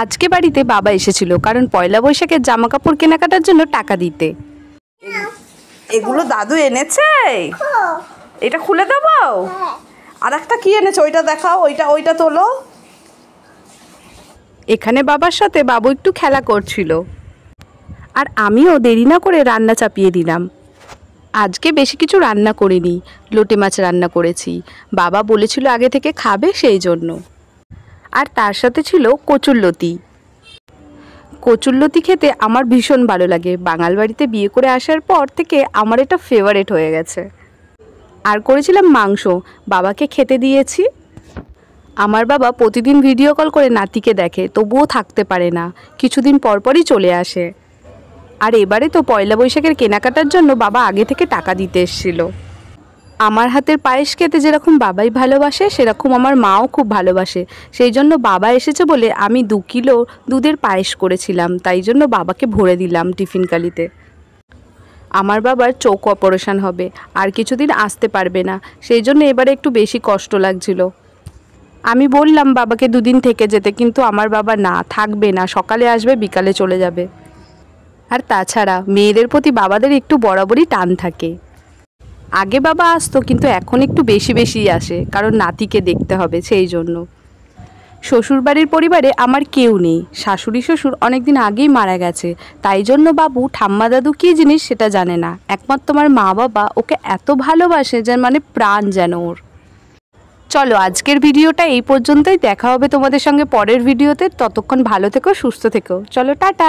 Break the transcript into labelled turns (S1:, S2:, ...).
S1: আজকে বাড়িতে বাবা এসেছিল, কারণ পয়লা বৈশাখের জামা কাপড় কেনাকাটার জন্য টাকা দিতে।
S2: এগুলো দাদু এনেছে, এটা খুলে দেবো। আর একটা কি এনেছে ওইটা দেখাও, ওইটা তোলো।
S1: এখানে বাবার সাথে বাবু একটু খেলা করছিল, আর আমিও দেরি না করে রান্না চাপিয়ে দিলাম। আজকে বেশি কিছু রান্না করিনি, লোটে মাছ রান্না করেছি। বাবা বলেছিল আগে থেকে খাবে, সেই জন্য। আর তার সাথে ছিল কচুরলতি। কচুরলতি খেতে আমার ভীষণ ভালো লাগে। বাঙাল বাড়িতে বিয়ে করে আসার পর থেকে আমার এটা ফেভারিট হয়ে গেছে। আর করেছিলাম মাংস, বাবাকে খেতে দিয়েছি। আমার বাবা প্রতিদিন ভিডিও কল করে নাতিকে দেখে, তবুও থাকতে পারে না, কিছুদিন পরপরই চলে আসে। আর এবারে তো পয়লা বৈশাখের কেনাকাটার জন্য বাবা আগে থেকে টাকা দিতে এসেছিল। আমার হাতের পায়েস খেতে যেরকম বাবাই ভালোবাসে, সেরকম আমার মাও খুব ভালোবাসে। সেই জন্য বাবা এসেছে বলে আমি 2 কিলো দুধের পায়েস করেছিলাম, তাই জন্য বাবাকে ভরে দিলাম টিফিন কালিতে। আমার বাবার চোখ অপারেশন হবে, আর কিছুদিন আসতে পারবে না, সেই জন্য এবারে একটু বেশি কষ্ট লাগছিল। আমি বললাম বাবাকে 2 দিন থেকে যেতে, কিন্তু আমার বাবা না, থাকবে না, সকালে আসবে বিকালে চলে যাবে। আর তাছাড়া মেয়েদের প্রতি বাবাদের একটু বরাবরই টান থাকে। আগে বাবা আসতো, কিন্তু এখন একটু বেশি বেশিই আসে, কারণ নাতিকে দেখতে হবে, সেই জন্য। শ্বশুরবাড়ির পরিবারে আমার কেউ নেই, শাশুড়ি শ্বশুর অনেকদিন আগেই মারা গেছে, তাই জন্য বাবু ঠাম্মা দাদু কী জিনিস সেটা জানে না। একমাত্র তোমার মা বাবা ওকে এত ভালোবাসে যে মানে প্রাণ যেন ওর। চলো আজকের ভিডিওটা এই পর্যন্তই, দেখা হবে তোমাদের সঙ্গে পরের ভিডিওতে। ততক্ষণ ভালো থেকো, সুস্থ থেকো, চলো টাটা।